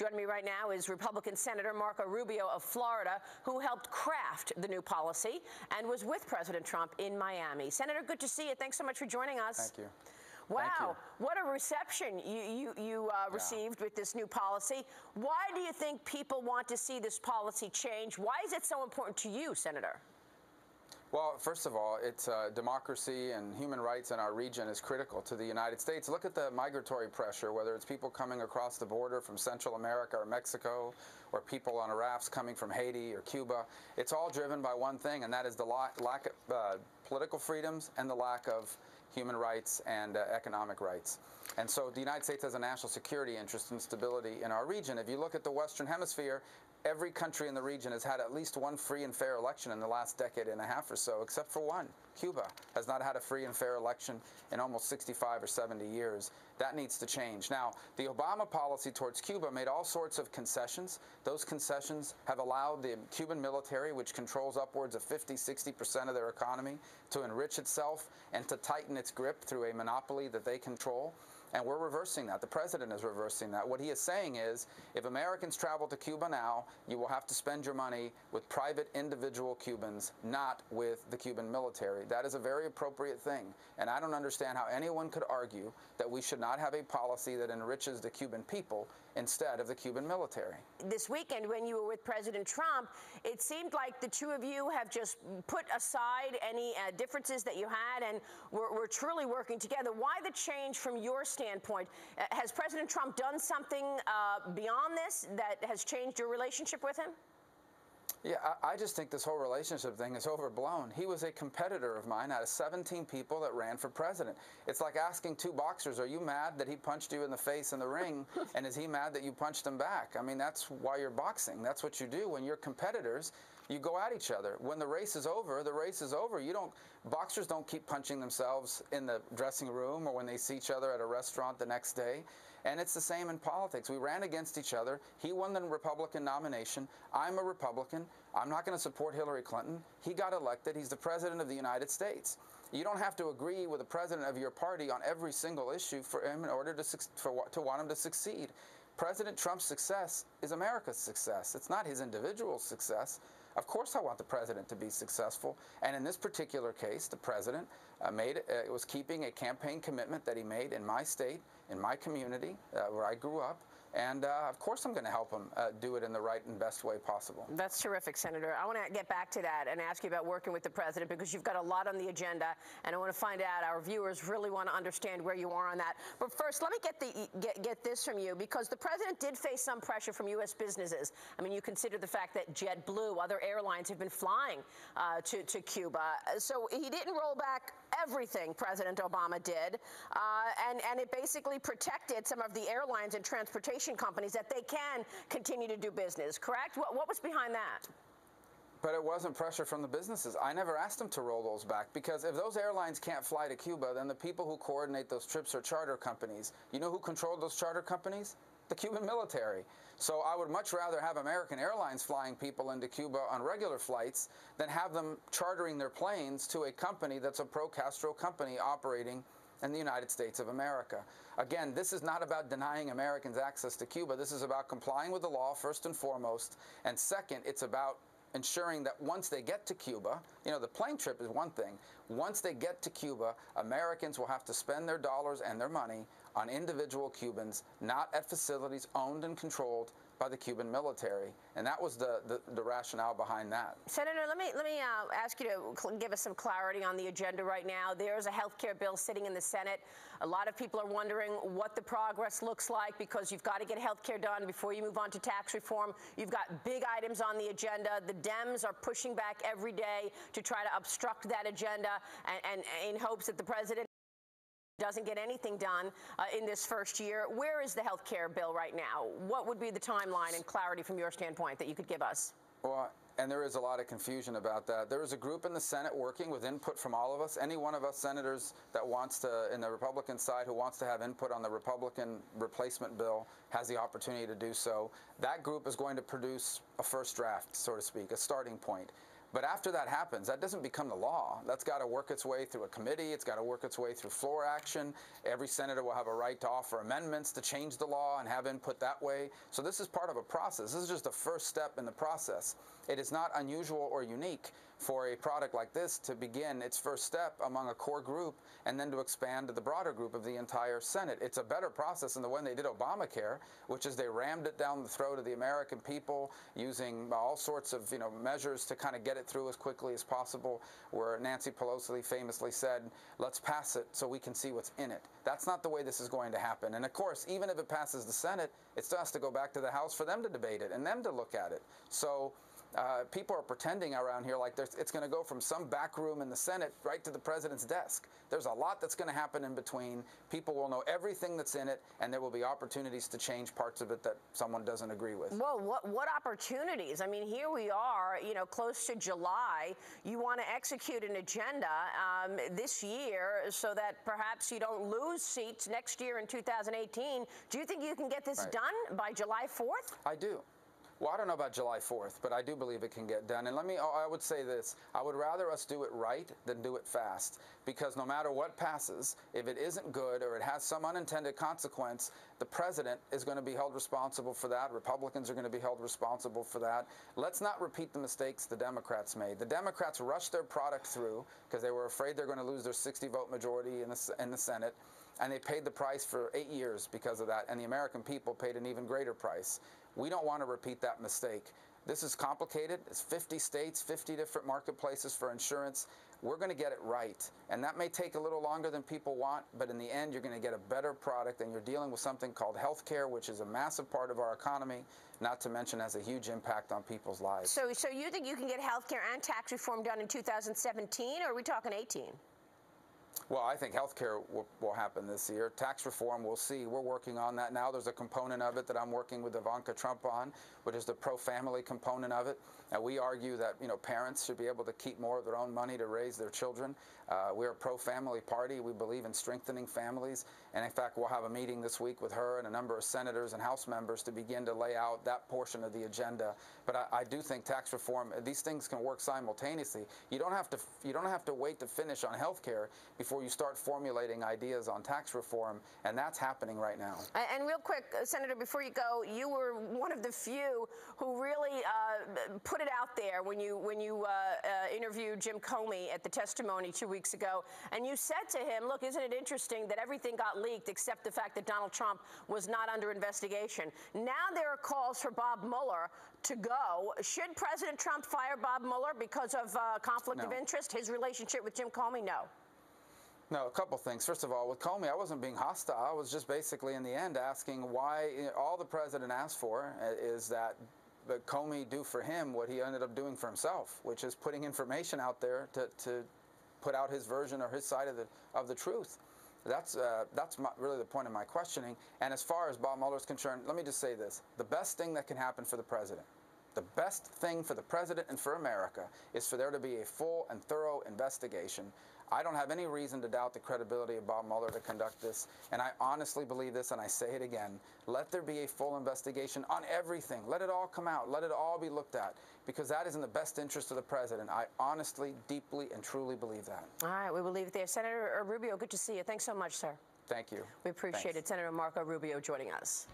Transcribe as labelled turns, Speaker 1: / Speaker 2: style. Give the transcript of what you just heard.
Speaker 1: Joining me right now is Republican Senator Marco Rubio of Florida, who helped craft the new policy and was with President Trump in Miami. Senator, good to see you. Thanks so much for joining us.
Speaker 2: Thank you.
Speaker 1: Wow, what a reception you received with this new policy. Why do you think people want to see this policy change? Why is it so important to you, Senator?
Speaker 2: Well, first of all, it's democracy and human rights in our region is critical to the United States. Look at the migratory pressure, whether it's people coming across the border from Central America or Mexico, or people on rafts coming from Haiti or Cuba. It's all driven by one thing, and that is the lack of political freedoms and the lack of human rights and economic rights. And so the United States has a national security interest in stability in our region. If you look at the Western Hemisphere, every country in the region has had at least one free and fair election in the last decade and a half or so, except for one. Cuba has not had a free and fair election in almost 65 or 70 years. That needs to change. Now, the Obama policy towards Cuba made all sorts of concessions. Those concessions have allowed the Cuban military, which controls upwards of 50–60% of their economy, to enrich itself and to tighten its grip through a monopoly that they control. And we're reversing that. The president is reversing that. What he is saying is, if Americans travel to Cuba now, you will have to spend your money with private individual Cubans, not with the Cuban military. That is a very appropriate thing. And I don't understand how anyone could argue that we should not have a policy that enriches the Cuban people instead of the Cuban military.
Speaker 1: This weekend, when you were with President Trump, it seemed like the two of you have just put aside any differences that you had and were truly working together. Why the change from your standpoint? Has President Trump done something beyond this that has changed your relationship with him?
Speaker 2: Yeah, I just think this whole relationship thing is overblown. He was a competitor of mine out of 17 people that ran for president. It's like asking two boxers, are you mad that he punched you in the face in the ring, and is he mad that you punched him back? I mean, that's why you're boxing. That's what you do. When you're competitors, you go at each other. When the race is over, the race is over. Boxers don't keep punching themselves in the dressing room or when they see each other at a restaurant the next day. And it's the same in politics. We ran against each other. He won the Republican nomination. I'm a Republican. I'm not going to support Hillary Clinton. He got elected. He's the president of the United States. You don't have to agree with the president of your party on every single issue for him in order to want him to succeed. President Trump's success is America's success. It's not his individual success. Of course I want the president to be successful, and in this particular case, the president was keeping a campaign commitment that he made in my state, in my community, where I grew up, and of course I'm going to help him do it in the right and best way possible.
Speaker 1: That's terrific, Senator. I want to get back to that and ask you about working with the president, because you've got a lot on the agenda, and I want to find out, our viewers really want to understand where you are on that. But first, let me get this from you, because the president did face some pressure from U.S. businesses. I mean, you consider the fact that JetBlue, other airlines have been flying to Cuba. So he didn't roll back everything President Obama did, and it basically protected some of the airlines and transportation companies that they can continue to do business, correct? What was behind that?
Speaker 2: But it wasn't pressure from the businesses. I never asked them to roll those back, because if those airlines can't fly to Cuba, then the people who coordinate those trips are charter companies. You know who controlled those charter companies? The Cuban military. So I would much rather have American Airlines flying people into Cuba on regular flights than have them chartering their planes to a company that's a pro-Castro company operating in the United States of America. Again, this is not about denying Americans access to Cuba. This is about complying with the law, first and foremost. And second, it's about ensuring that once they get to Cuba, you know, the plane trip is one thing. Once they get to Cuba, Americans will have to spend their dollars and their money on individual Cubans, not at facilities owned and controlled by the Cuban military. And that was the rationale behind that.
Speaker 1: Senator, let me ask you to give us some clarity on the agenda right now. There's a health care bill sitting in the Senate. A lot of people are wondering what the progress looks like, because you've got to get health care done before you move on to tax reform. You've got big items on the agenda. The Dems are pushing back every day to try to obstruct that agenda, and in hopes that the president doesn't get anything done in this first year. Where is the health care bill right now? What would be the timeline and clarity from your standpoint that you could give us?
Speaker 2: Well, and there is a lot of confusion about that. There is a group in the Senate working with input from all of us. Any one of us senators that wants to, in the Republican side, who wants to have input on the Republican replacement bill has the opportunity to do so. That group is going to produce a first draft, so to speak, a starting point. But after that happens, that doesn't become the law. That's got to work its way through a committee. It's got to work its way through floor action. Every senator will have a right to offer amendments to change the law and have input that way. So this is part of a process. This is just the first step in the process. It is not unusual or unique for a product like this to begin its first step among a core group and then to expand to the broader group of the entire Senate. It's a better process than the one they did Obamacare, which is they rammed it down the throat of the American people using all sorts of measures to kind of get it through as quickly as possible, where Nancy Pelosi famously said, let's pass it so we can see what's in it. That's not the way this is going to happen. And of course, even if it passes the Senate, it still has to go back to the House for them to debate it and them to look at it. So people are pretending around here like it's going to go from some back room in the Senate right to the president's desk. There's a lot that's going to happen in between. People will know everything that's in it, and there will be opportunities to change parts of it that someone doesn't agree with.
Speaker 1: Well, what opportunities? I mean, here we are, close to July. You want to execute an agenda this year so that perhaps you don't lose seats next year in 2018. Do you think you can get this done by July 4th?
Speaker 2: I do. Well, I don't know about July 4th, but I do believe it can get done. And I would say this, I would rather us do it right than do it fast. Because no matter what passes, if it isn't good or it has some unintended consequence, the president is going to be held responsible for that. Republicans are going to be held responsible for that. Let's not repeat the mistakes the Democrats made. The Democrats rushed their product through because they were afraid they're going to lose their 60-vote majority in the Senate. And they paid the price for 8 years because of that. And the American people paid an even greater price. We don't want to repeat that mistake. This is complicated. It's 50 states, 50 different marketplaces for insurance. We're going to get it right. And that may take a little longer than people want, but in the end, you're going to get a better product, and you're dealing with something called health care, which is a massive part of our economy, not to mention has a huge impact on people's lives.
Speaker 1: So you think you can get health care and tax reform done in 2017, or are we talking 18?
Speaker 2: Well, I think health care will happen this year. Tax reform, we'll see. We're working on that now. There's a component of it that I'm working with Ivanka Trump on, which is the pro-family component of it. We argue that parents should be able to keep more of their own money to raise their children. We're a pro-family party. We believe in strengthening families. And in fact, we'll have a meeting this week with her and a number of senators and House members to begin to lay out that portion of the agenda. But I do think tax reform, these things can work simultaneously. You don't have to wait to finish on health care before you start formulating ideas on tax reform, and that's happening right now.
Speaker 1: And real quick, Senator, before you go, you were one of the few who really put it out there when you interviewed Jim Comey at the testimony 2 weeks ago, and you said to him, look, isn't it interesting that everything got leaked except the fact that Donald Trump was not under investigation? Now there are calls for Bob Mueller to go. Should President Trump fire Bob Mueller because of conflict of interest, his relationship with Jim Comey? No.
Speaker 2: No, a couple things. First of all, with Comey, I wasn't being hostile. I was just basically, in the end, asking why all the president asked for is that Comey do for him what he ended up doing for himself, which is putting information out there to put out his version or his side of the truth. That's really the point of my questioning. And as far as Bob Mueller is concerned, let me just say this. The best thing that can happen for the president, the best thing for the president and for America is for there to be a full and thorough investigation. I don't have any reason to doubt the credibility of Bob Mueller to conduct this, and I honestly believe this, and I say it again. Let there be a full investigation on everything. Let it all come out. Let it all be looked at, because that is in the best interest of the president. I honestly, deeply, and truly believe that. All
Speaker 1: right, we will leave it there. Senator Rubio, good to see you. Thanks so much, sir.
Speaker 2: Thank you.
Speaker 1: We appreciate it. Senator Marco Rubio joining us.